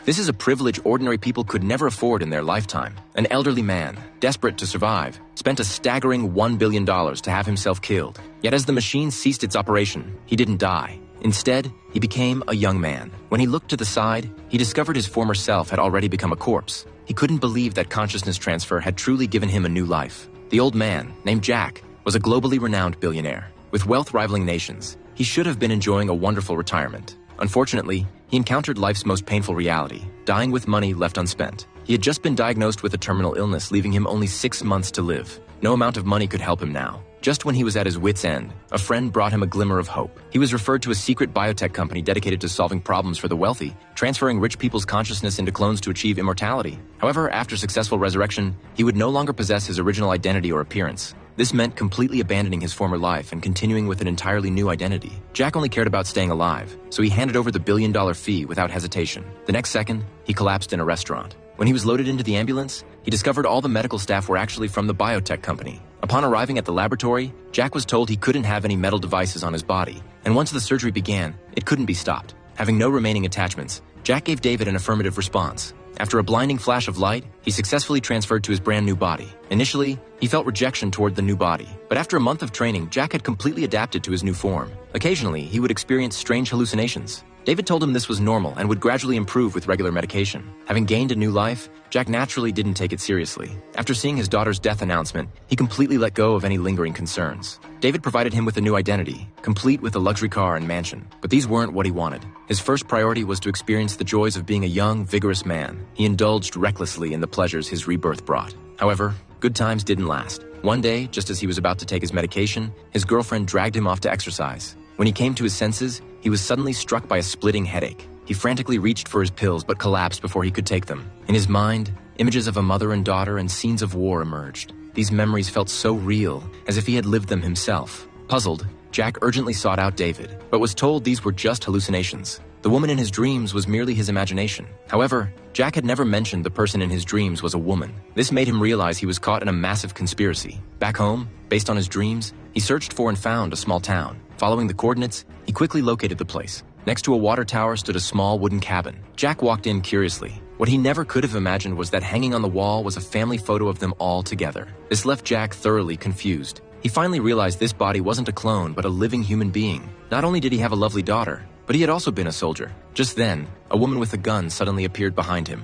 This is a privilege ordinary people could never afford in their lifetime. An elderly man, desperate to survive, spent a staggering $1 billion to have himself killed. Yet as the machine ceased its operation, he didn't die. Instead, he became a young man. When he looked to the side, he discovered his former self had already become a corpse. He couldn't believe that consciousness transfer had truly given him a new life. The old man, named Jack, was a globally renowned billionaire. With wealth rivaling nations, he should have been enjoying a wonderful retirement. Unfortunately, he encountered life's most painful reality, dying with money left unspent. He had just been diagnosed with a terminal illness, leaving him only 6 months to live. No amount of money could help him now. Just when he was at his wit's end, a friend brought him a glimmer of hope. He was referred to a secret biotech company dedicated to solving problems for the wealthy, transferring rich people's consciousness into clones to achieve immortality. However, after successful resurrection, he would no longer possess his original identity or appearance. This meant completely abandoning his former life and continuing with an entirely new identity. Jack only cared about staying alive, so he handed over the $1 billion fee without hesitation. The next second, he collapsed in a restaurant. When he was loaded into the ambulance, he discovered all the medical staff were actually from the biotech company. Upon arriving at the laboratory, Jack was told he couldn't have any metal devices on his body, and once the surgery began, it couldn't be stopped. Having no remaining attachments, Jack gave David an affirmative response. After a blinding flash of light, he successfully transferred to his brand new body. Initially, he felt rejection toward the new body, but after a month of training, Jack had completely adapted to his new form. Occasionally, he would experience strange hallucinations. David told him this was normal and would gradually improve with regular medication. Having gained a new life, Jack naturally didn't take it seriously. After seeing his daughter's death announcement, he completely let go of any lingering concerns. David provided him with a new identity, complete with a luxury car and mansion. But these weren't what he wanted. His first priority was to experience the joys of being a young, vigorous man. He indulged recklessly in the pleasures his rebirth brought. However, good times didn't last. One day, just as he was about to take his medication, his girlfriend dragged him off to exercise. When he came to his senses, he was suddenly struck by a splitting headache. He frantically reached for his pills but collapsed before he could take them. In his mind, images of a mother and daughter and scenes of war emerged. These memories felt so real, as if he had lived them himself. Puzzled, Jack urgently sought out David, but was told these were just hallucinations. The woman in his dreams was merely his imagination. However, Jack had never mentioned the person in his dreams was a woman. This made him realize he was caught in a massive conspiracy. Back home, based on his dreams, he searched for and found a small town. Following the coordinates, he quickly located the place. Next to a water tower stood a small wooden cabin. Jack walked in curiously. What he never could have imagined was that hanging on the wall was a family photo of them all together. This left Jack thoroughly confused. He finally realized this body wasn't a clone, but a living human being. Not only did he have a lovely daughter, but he had also been a soldier. Just then, a woman with a gun suddenly appeared behind him.